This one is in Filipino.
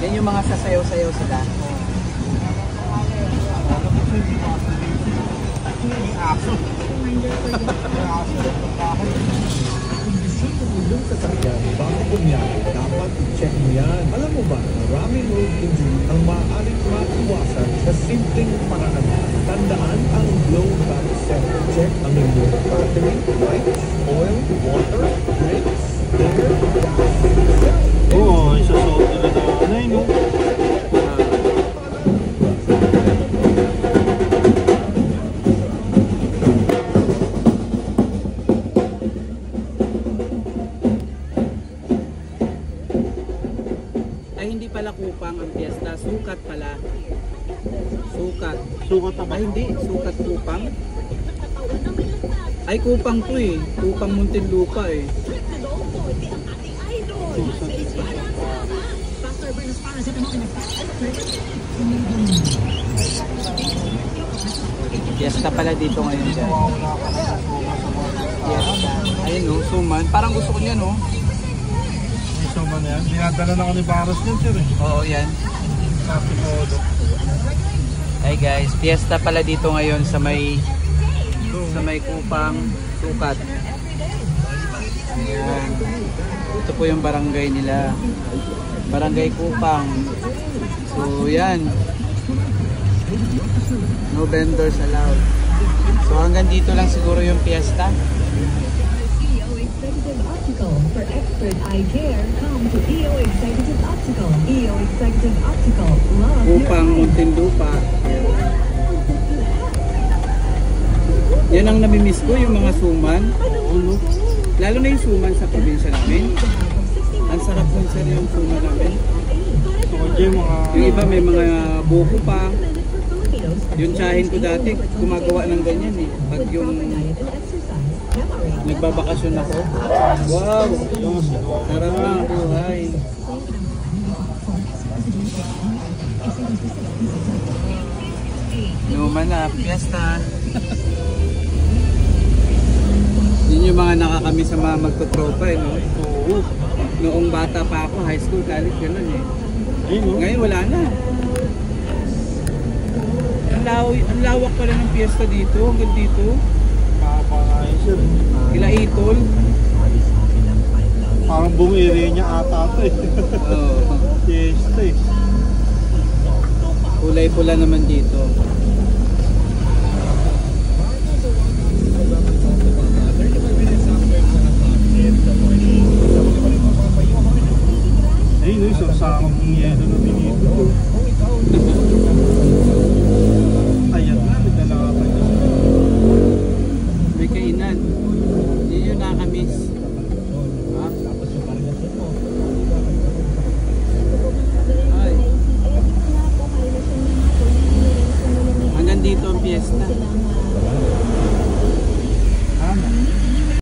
Yan yung mga sasayaw-sayaw sila. Bago bumiyahe, dapat i-check mo yan. Alam mo ba, maraming road injury ang maaaring maiwasan sa simpleng paraan. Tandaan ang Glow Battery Set. Check ang inyong battery, lights, oil, water, brakes, air, gas. Oo, isasot na nanay, no? Ay, hindi pala Kupang ang piyesta. Sukat pala. Sukat. Sukat na ba? Ay, hindi. Sukat Kupang. Ay, Kupang to eh. Kupang Muntinlupa eh. Piyesta pala dito ngayon dyan. Piyesta. Ayun no, suman. Parang gusto ko niya no. May suman yan. Dinadala na ko ni Baros yan, sir eh. Oo, yan. Sabi ko, Hi guys, piyesta pala dito ngayon sa may Kupang Sukat. Ayan. Ito po yung barangay nila. Barangay Kupang. So yan. No vendors allowed. So hanggang dito lang siguro yung piyesta. EO Executive Optical. For expert eye care, come to EO Executive Optical. EO Executive Optical. Love Kupang Muntinlupa. Yan ang namimiss ko, yung mga suman. Lalo na yung suman sa probinsya namin. Ang sarap nun sir yung suman namin. Yung iba may mga buko pa. Yung tsahin ko dati, gumagawa ng ganyan eh. Pag yung nagbabakasyon ako. Wow! Sarap na ang buhay. Numan na, piyesta. Yun yung mga nakakami sa mga magtotropa eh, no? Oo. Noong bata pa ako, high school, college, gano'n eh. Ngayon wala na. Ang lawak pala ng piyesta dito, hanggang dito. Kila Itol. Parang buong area niya ata ito eh. Oo. Piyesta eh. Kulay pula naman dito. Ayun, no, isang sakong yelo na binito. Ayan na, nagdala ka pa niya. May kainan. Yun yung nakamiss. Ay. Hanggang dito ang piyesta.